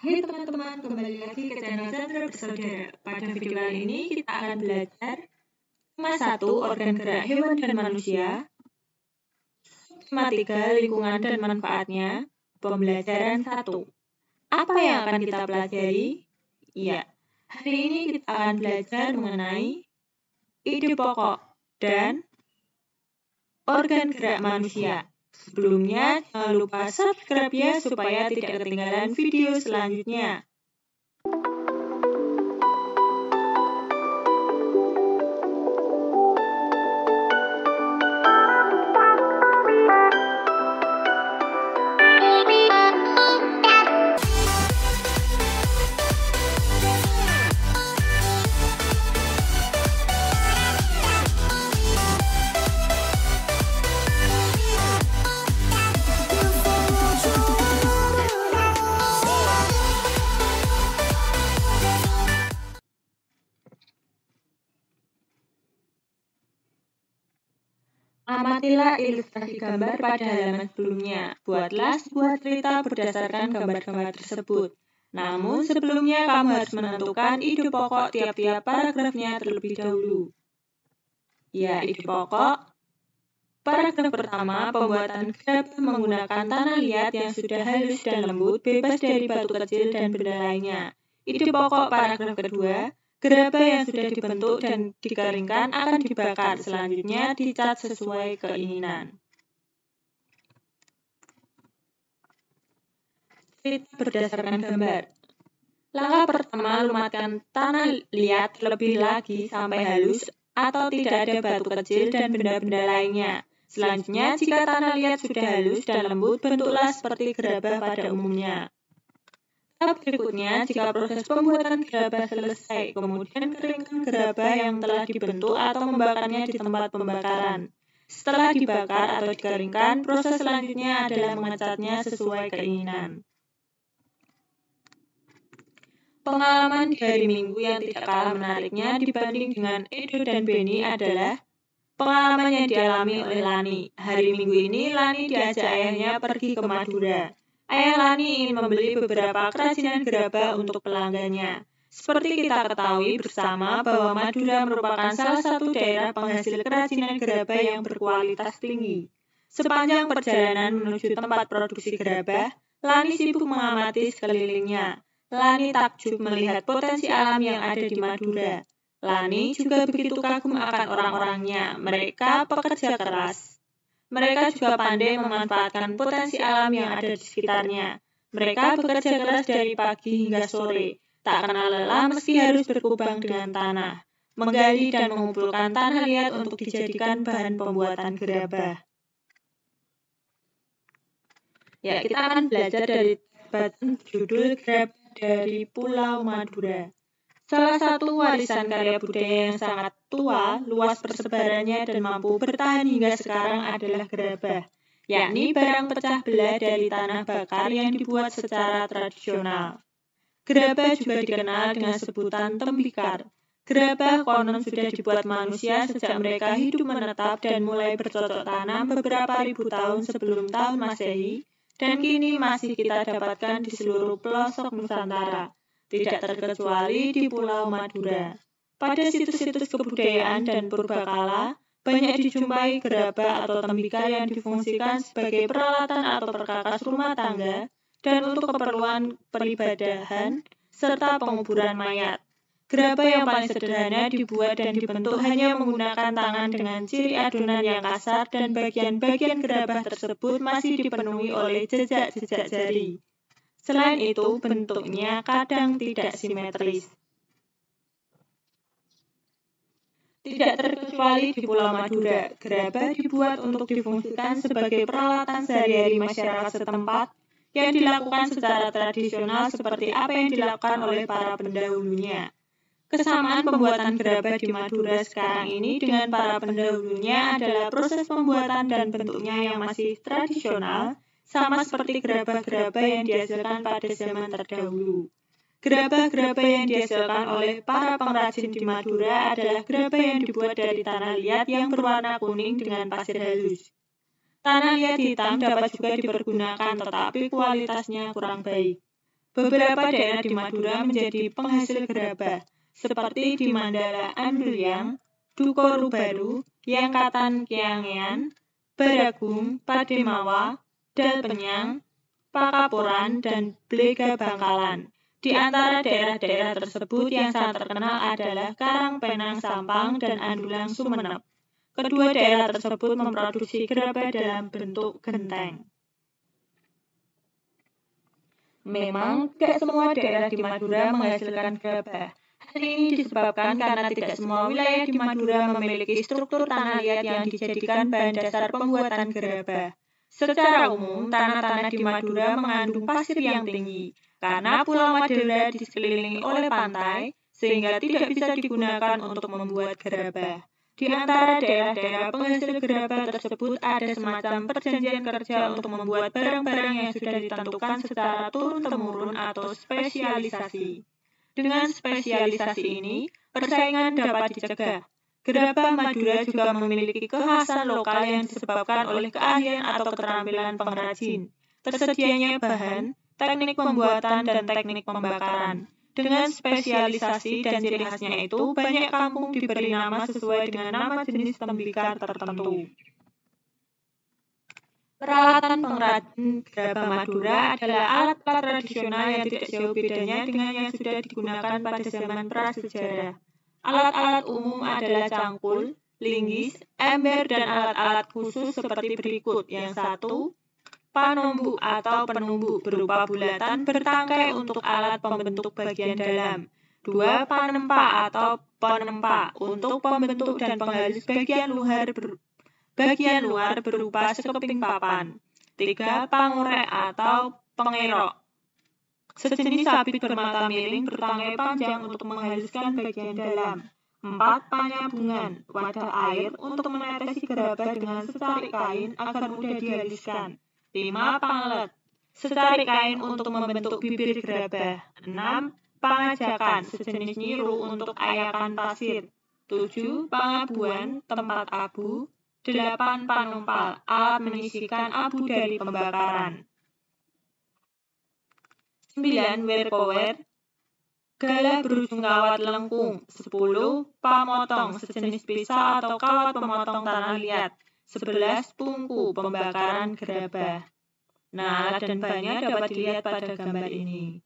Hai teman-teman, kembali lagi ke channel Sandra Bersaudara. Pada video kali ini kita akan belajar tema 1, organ gerak hewan dan manusia. Tema 3, lingkungan dan manfaatnya. Pembelajaran 1. Apa yang akan kita pelajari? Ya, hari ini kita akan belajar mengenai ide pokok dan organ gerak manusia. Sebelumnya, jangan lupa subscribe ya supaya tidak ketinggalan video selanjutnya. Amatilah ilustrasi gambar pada halaman sebelumnya. Buatlah sebuah cerita berdasarkan gambar-gambar tersebut. Namun, sebelumnya kamu harus menentukan ide pokok tiap-tiap paragrafnya terlebih dahulu. Ya, ide pokok. Paragraf pertama, pembuatan gerabah menggunakan tanah liat yang sudah halus dan lembut, bebas dari batu kecil dan benda lainnya. Ide pokok paragraf kedua, gerabah yang sudah dibentuk dan dikeringkan akan dibakar, selanjutnya dicat sesuai keinginan. Cerita berdasarkan gambar. Langkah pertama, lumatkan tanah liat terlebih lagi sampai halus atau tidak ada batu kecil dan benda-benda lainnya. Selanjutnya, jika tanah liat sudah halus dan lembut, bentuklah seperti gerabah pada umumnya. Tahap berikutnya, jika proses pembuatan gerabah selesai, kemudian keringkan gerabah yang telah dibentuk atau membakarnya di tempat pembakaran. Setelah dibakar atau dikeringkan, proses selanjutnya adalah mengecatnya sesuai keinginan. Pengalaman di hari Minggu yang tidak kalah menariknya dibanding dengan Edo dan Benny adalah pengalaman yang dialami oleh Lani. Hari Minggu ini, Lani diajak ayahnya pergi ke Madura. Ayah Lani ingin membeli beberapa kerajinan gerabah untuk pelanggannya. Seperti kita ketahui bersama bahwa Madura merupakan salah satu daerah penghasil kerajinan gerabah yang berkualitas tinggi. Sepanjang perjalanan menuju tempat produksi gerabah, Lani sibuk mengamati sekelilingnya. Lani takjub melihat potensi alam yang ada di Madura. Lani juga begitu kagum akan orang-orangnya. Mereka pekerja keras. Mereka juga pandai memanfaatkan potensi alam yang ada di sekitarnya. Mereka bekerja keras dari pagi hingga sore, tak kenal lelah meski harus berkubang dengan tanah, menggali dan mengumpulkan tanah liat untuk dijadikan bahan pembuatan gerabah. Ya, kita akan belajar dari bacaan judul gerabah dari Pulau Madura. Salah satu warisan karya budaya yang sangat tua, luas persebarannya dan mampu bertahan hingga sekarang adalah gerabah, yakni barang pecah belah dari tanah bakar yang dibuat secara tradisional. Gerabah juga dikenal dengan sebutan tembikar. Gerabah konon sudah dibuat manusia sejak mereka hidup menetap dan mulai bercocok tanam beberapa ribu tahun sebelum tahun Masehi, dan kini masih kita dapatkan di seluruh pelosok Nusantara, tidak terkecuali di Pulau Madura. Pada situs-situs kebudayaan dan purbakala, banyak dijumpai gerabah atau tembikar yang difungsikan sebagai peralatan atau perkakas rumah tangga dan untuk keperluan peribadahan serta penguburan mayat. Gerabah yang paling sederhana dibuat dan dibentuk hanya menggunakan tangan dengan ciri adonan yang kasar dan bagian-bagian gerabah tersebut masih dipenuhi oleh jejak-jejak jari. Selain itu, bentuknya kadang tidak simetris. Tidak terkecuali di Pulau Madura, gerabah dibuat untuk difungsikan sebagai peralatan sehari-hari masyarakat setempat yang dilakukan secara tradisional seperti apa yang dilakukan oleh para pendahulunya. Kesamaan pembuatan gerabah di Madura sekarang ini dengan para pendahulunya adalah proses pembuatan dan bentuknya yang masih tradisional, sama seperti gerabah-gerabah yang dihasilkan pada zaman terdahulu. Gerabah-gerabah yang dihasilkan oleh para pengrajin di Madura adalah gerabah yang dibuat dari tanah liat yang berwarna kuning dengan pasir halus. Tanah liat hitam dapat juga dipergunakan, tetapi kualitasnya kurang baik. Beberapa daerah di Madura menjadi penghasil gerabah, seperti di Mandala Ambriang, Dukoru Baru, Yangkatan Kiangean, Baragung, Pademawa, Dalpenyang, Pakapuran, dan Blega Bangkalan. Di antara daerah-daerah tersebut yang sangat terkenal adalah Karangpenang Sampang dan Andulang Sumenep. Kedua daerah tersebut memproduksi gerabah dalam bentuk genteng. Memang, tidak semua daerah di Madura menghasilkan gerabah. Hal ini disebabkan karena tidak semua wilayah di Madura memiliki struktur tanah liat yang dijadikan bahan dasar pembuatan gerabah. Secara umum, tanah-tanah di Madura mengandung pasir yang tinggi, karena Pulau Madura dikelilingi oleh pantai, sehingga tidak bisa digunakan untuk membuat gerabah. Di antara daerah-daerah penghasil gerabah tersebut ada semacam perjanjian kerja untuk membuat barang-barang yang sudah ditentukan secara turun-temurun atau spesialisasi. Dengan spesialisasi ini, persaingan dapat dicegah. Gerabah Madura juga memiliki kekhasan lokal yang disebabkan oleh keahlian atau keterampilan pengrajin, tersedianya bahan, teknik pembuatan, dan teknik pembakaran. Dengan spesialisasi dan ciri khasnya itu, banyak kampung diberi nama sesuai dengan nama jenis tembikar tertentu. Peralatan pengrajin gerabah Madura adalah alat-alat tradisional yang tidak jauh bedanya dengan yang sudah digunakan pada zaman prasejarah. Alat-alat umum adalah cangkul, linggis, ember, dan alat-alat khusus seperti berikut. Yang satu, panombu atau penumbu berupa bulatan bertangkai untuk alat pembentuk bagian dalam. 2. Panempa atau penempa untuk pembentuk dan penghalus bagian luar berupa sekeping papan. 3. Pangurek atau pengerok, sejenis sabit bermata miring bertangkai panjang untuk menghaluskan bagian dalam. 4. Panyabungan, wadah air untuk menetesi gerabah dengan secarik kain agar mudah dihaluskan. 5. Panglet, secarik kain untuk membentuk bibir gerabah. 6. Pangajakan, sejenis nyiru untuk ayakan pasir. 7. Pangabuan, tempat abu. 8. Panumpal, alat menyisihkan abu dari pembakaran. 9. Werkower, galah berujung kawat lengkung. 10. Pamotong, sejenis pisau atau kawat pemotong tanah liat. 11. Tungku, pembakaran gerabah. Nah, alat dan bahannya dapat dilihat pada gambar ini.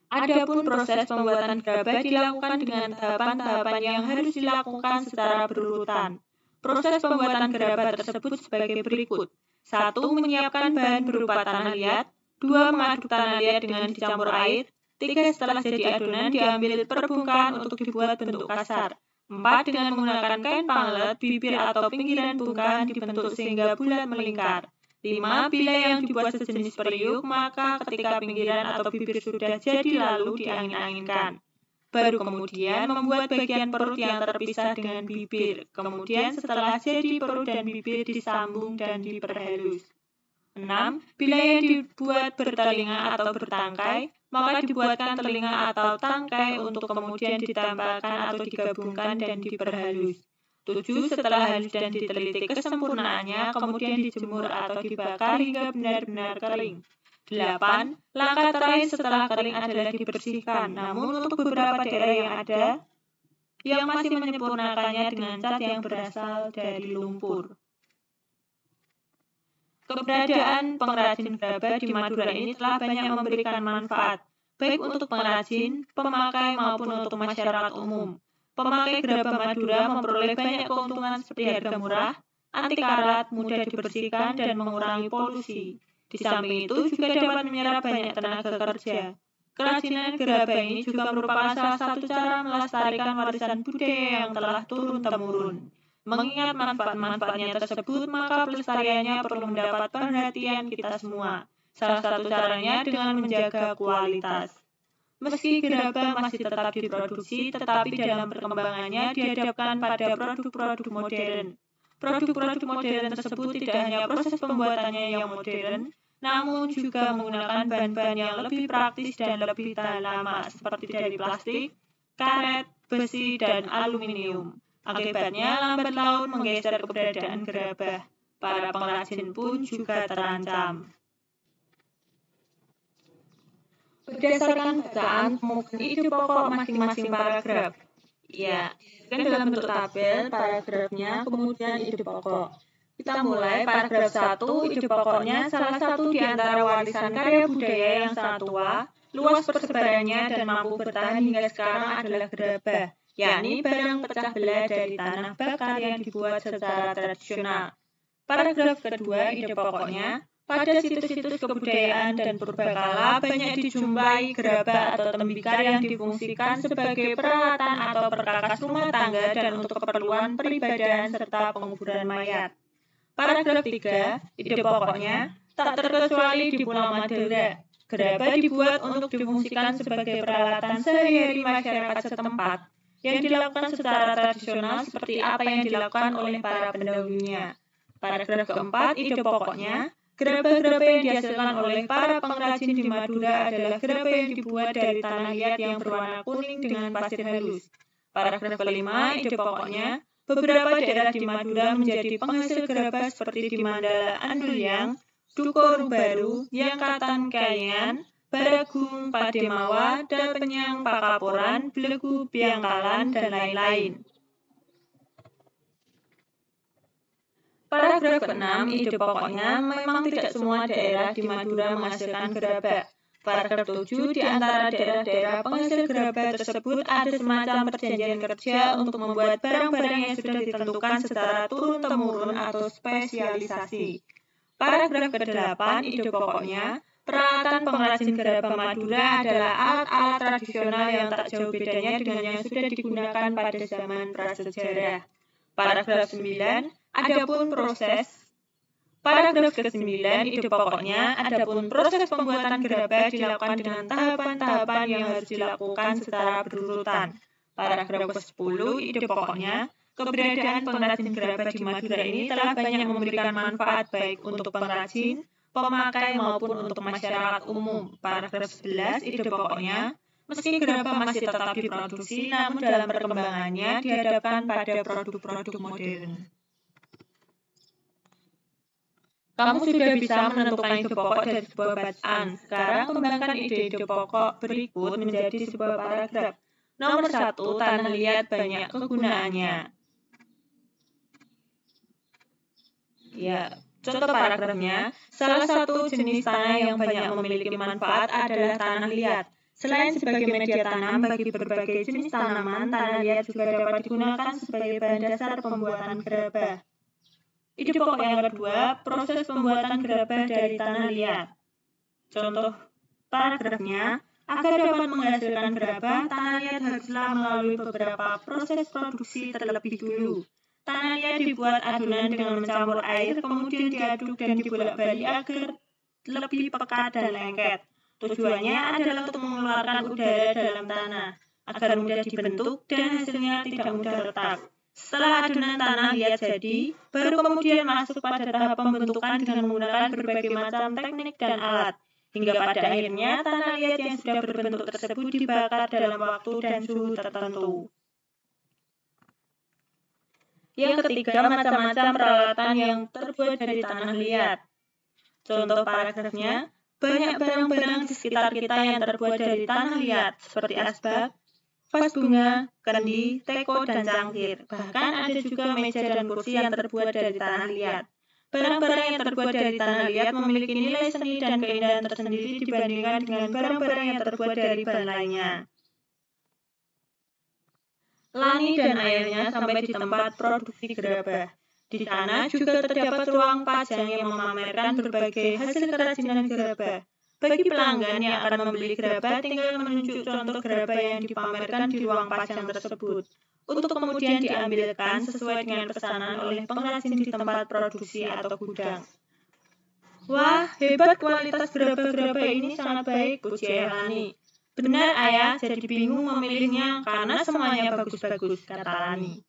Adapun proses pembuatan gerabah dilakukan dengan tahapan-tahapan yang harus dilakukan secara berurutan. Proses pembuatan gerabah tersebut sebagai berikut. 1. Menyiapkan bahan berupa tanah liat. 2. Mengaduk tanah liat dengan dicampur air. 3. Setelah jadi adonan, diambil perbungkahan untuk dibuat bentuk kasar. 4. Dengan menggunakan kain panglet, bibir atau pinggiran bungkahan dibentuk sehingga bulat melingkar. 5. Bila yang dibuat sejenis periuk, maka ketika pinggiran atau bibir sudah jadi lalu diangin-anginkan. Baru kemudian membuat bagian perut yang terpisah dengan bibir. Kemudian setelah jadi perut dan bibir disambung dan diperhalus. 6. Bila yang dibuat bertelinga atau bertangkai, maka dibuatkan telinga atau tangkai untuk kemudian ditambahkan atau digabungkan dan diperhalus. 7. Setelah halus dan diteliti kesempurnaannya, kemudian dijemur atau dibakar hingga benar-benar kering. 8. Langkah terakhir setelah kering adalah dibersihkan, namun untuk beberapa daerah yang masih menyempurnakannya dengan cat yang berasal dari lumpur. Keberadaan pengrajin gerabah di Madura ini telah banyak memberikan manfaat, baik untuk pengrajin, pemakai maupun untuk masyarakat umum. Pemakai gerabah Madura memperoleh banyak keuntungan seperti harga murah, anti karat, mudah dibersihkan, dan mengurangi polusi. Di samping itu juga dapat menyerap banyak tenaga kerja. Kerajinan gerabah ini juga merupakan salah satu cara melestarikan warisan budaya yang telah turun-temurun. Mengingat manfaat-manfaatnya tersebut, maka pelestariannya perlu mendapat perhatian kita semua. Salah satu caranya dengan menjaga kualitas. Meski gerabah masih tetap diproduksi, tetapi dalam perkembangannya dihadapkan pada produk-produk modern. Produk-produk modern tersebut tidak hanya proses pembuatannya yang modern, namun juga menggunakan bahan-bahan yang lebih praktis dan lebih tahan lama, seperti dari plastik, karet, besi, dan aluminium. Akibatnya, lambat laun menggeser keberadaan gerabah. Para pengrajin pun juga terancam. Berdasarkan bacaan, temukan ide pokok masing-masing paragraf. Ya, kan dalam bentuk tabel, paragrafnya, kemudian ide pokok. Kita mulai paragraf 1, ide pokoknya salah satu di antara warisan karya budaya yang sangat tua, luas persebarannya dan mampu bertahan hingga sekarang adalah gerabah, yakni barang pecah belah dari tanah bakar yang dibuat secara tradisional. Paragraf kedua, ide pokoknya, pada situs-situs kebudayaan dan purbakala banyak dijumpai gerabah atau tembikar yang difungsikan sebagai peralatan atau perkakas rumah tangga dan untuk keperluan peribadahan serta penguburan mayat. Paragraf 3, ide pokoknya, tak terkecuali di Pulau Madura. Gerabah dibuat untuk difungsikan sebagai peralatan sehari-hari masyarakat setempat yang dilakukan secara tradisional seperti apa yang dilakukan oleh para pendahulunya. Paragraf keempat, ide pokoknya, gerabah-gerabah yang dihasilkan oleh para pengrajin di Madura adalah gerabah yang dibuat dari tanah liat yang berwarna kuning dengan pasir halus. Paragraf kelima, ide pokoknya, beberapa daerah di Madura menjadi penghasil gerabah seperti di Mandala Andulyang, Dukuh Baru, Yangkatan Kayan, Baragung, Pademawa, Dapenyang, Pakapuran, Belegu, Biangkalan, dan lain-lain. Paragraf ke-6, ide pokoknya, memang tidak semua daerah di Madura menghasilkan gerabah. Paragraf 7, di antara daerah-daerah penghasil gerabah tersebut ada semacam perjanjian kerja untuk membuat barang-barang yang sudah ditentukan secara turun-temurun atau spesialisasi. Paragraf ke-8, ide pokoknya, peralatan pengrajin gerabah Madura adalah alat-alat tradisional yang tak jauh bedanya dengan yang sudah digunakan pada zaman prasejarah. Paragraf 9, adapun proses. Paragraf ke-9, ide pokoknya, adapun proses pembuatan gerabah dilakukan dengan tahapan-tahapan yang harus dilakukan secara berurutan. Paragraf ke-10, ide pokoknya, keberadaan pengrajin gerabah di Madura ini telah banyak memberikan manfaat baik untuk pengrajin, pemakai maupun untuk masyarakat umum. Paragraf 11, ide pokoknya, meski gerabah masih tetap diproduksi, namun dalam perkembangannya dihadapkan pada produk-produk modern. Kamu sudah bisa menentukan ide pokok dari sebuah bacaan. Sekarang kembangkan ide-ide pokok berikut menjadi sebuah paragraf. Nomor 1, tanah liat banyak kegunaannya. Ya, contoh paragrafnya, salah satu jenis tanah yang banyak memiliki manfaat adalah tanah liat. Selain sebagai media tanam bagi berbagai jenis tanaman, tanah liat juga dapat digunakan sebagai bahan dasar pembuatan gerabah. Ide pokok yang kedua, proses pembuatan gerabah dari tanah liat. Contoh paragrafnya, agar dapat menghasilkan gerabah, tanah liat haruslah melalui beberapa proses produksi terlebih dulu. Tanah liat dibuat adunan dengan mencampur air, kemudian diaduk dan dibolak-balik agar lebih pekat dan lengket. Tujuannya adalah untuk mengeluarkan udara dalam tanah, agar mudah dibentuk dan hasilnya tidak mudah retak. Setelah adonan tanah liat jadi, baru kemudian masuk pada tahap pembentukan dengan menggunakan berbagai macam teknik dan alat, hingga pada akhirnya tanah liat yang sudah berbentuk tersebut dibakar dalam waktu dan suhu tertentu. Yang ketiga, macam-macam peralatan yang terbuat dari tanah liat. Contoh paragrafnya, banyak barang-barang di sekitar kita yang terbuat dari tanah liat, seperti asbak, vas bunga, kendi, teko, dan cangkir. Bahkan ada juga meja dan kursi yang terbuat dari tanah liat. Barang-barang yang terbuat dari tanah liat memiliki nilai seni dan keindahan tersendiri dibandingkan dengan barang-barang yang terbuat dari bahan lainnya. Lani dan airnya sampai di tempat produksi gerabah. Di sana juga terdapat ruang pajang yang memamerkan berbagai hasil kerajinan gerabah. Bagi pelanggan yang akan membeli gerabah, tinggal menunjuk contoh gerabah yang dipamerkan di ruang pajang tersebut, untuk kemudian diambilkan sesuai dengan pesanan oleh pengrajin di tempat produksi atau gudang. Wah, hebat kualitas gerabah-gerabah ini, sangat baik, puji Ayah Lani. Benar Ayah, jadi bingung memilihnya karena semuanya bagus-bagus, kata Lani.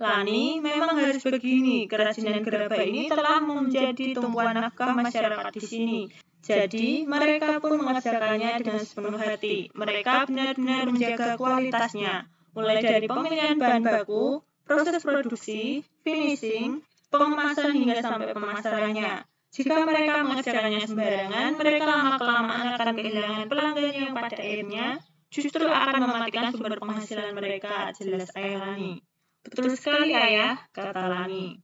Lani, memang harus begini, kerajinan gerabah ini telah menjadi tumpuan nafkah masyarakat di sini. Jadi, mereka pun mengerjakannya dengan sepenuh hati. Mereka benar-benar menjaga kualitasnya, mulai dari pemilihan bahan baku, proses produksi, finishing, pengemasan hingga sampai pemasarannya. Jika mereka mengerjakannya sembarangan, mereka lama-kelamaan akan kehilangan pelanggan yang pada akhirnya justru akan mematikan sumber penghasilan mereka, jelas Ayah Lani. Betul sekali Ayah, kata Lani.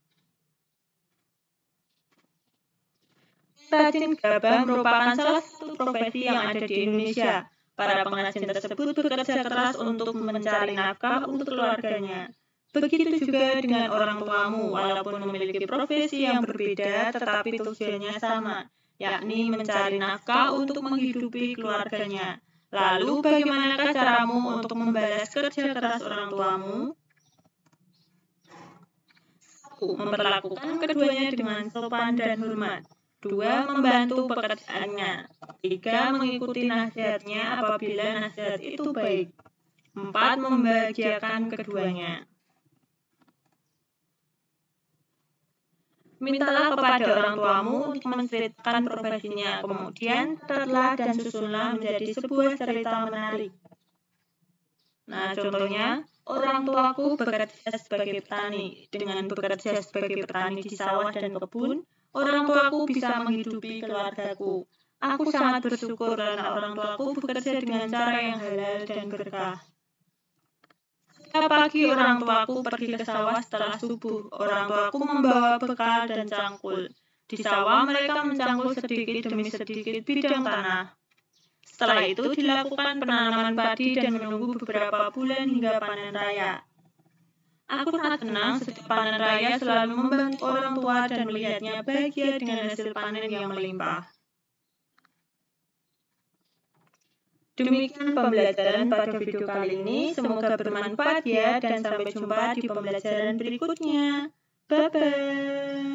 Pengrajin gabah merupakan salah satu profesi yang ada di Indonesia. Para pengrajin tersebut bekerja keras untuk mencari nafkah untuk keluarganya. Begitu juga dengan orang tuamu, walaupun memiliki profesi yang berbeda, tetapi tujuannya sama, yakni mencari nafkah untuk menghidupi keluarganya. Lalu, bagaimanakah caramu untuk membalas kerja keras orang tuamu? 1. Memperlakukan keduanya dengan sopan dan hormat. 2. Membantu pekerjaannya. 3. Mengikuti nasihatnya apabila nasihat itu baik. 4. Membahagiakan keduanya. Mintalah kepada orang tuamu untuk menceritakan profesinya, kemudian catatlah dan susunlah menjadi sebuah cerita menarik. Nah, contohnya, orang tuaku bekerja sebagai petani. Dengan bekerja sebagai petani di sawah dan kebun, orang tuaku bisa menghidupi keluargaku. Aku sangat bersyukur karena orang tuaku bekerja dengan cara yang halal dan berkah. Setiap pagi orang tuaku pergi ke sawah setelah subuh. Orang tuaku membawa bekal dan cangkul. Di sawah mereka mencangkul sedikit demi sedikit bidang tanah. Setelah itu dilakukan penanaman padi dan menunggu beberapa bulan hingga panen raya. Aku sangat senang setiap panen raya selalu membantu orang tua dan melihatnya bahagia dengan hasil panen yang melimpah. Demikian pembelajaran pada video kali ini, semoga bermanfaat ya, dan sampai jumpa di pembelajaran berikutnya. Bye-bye.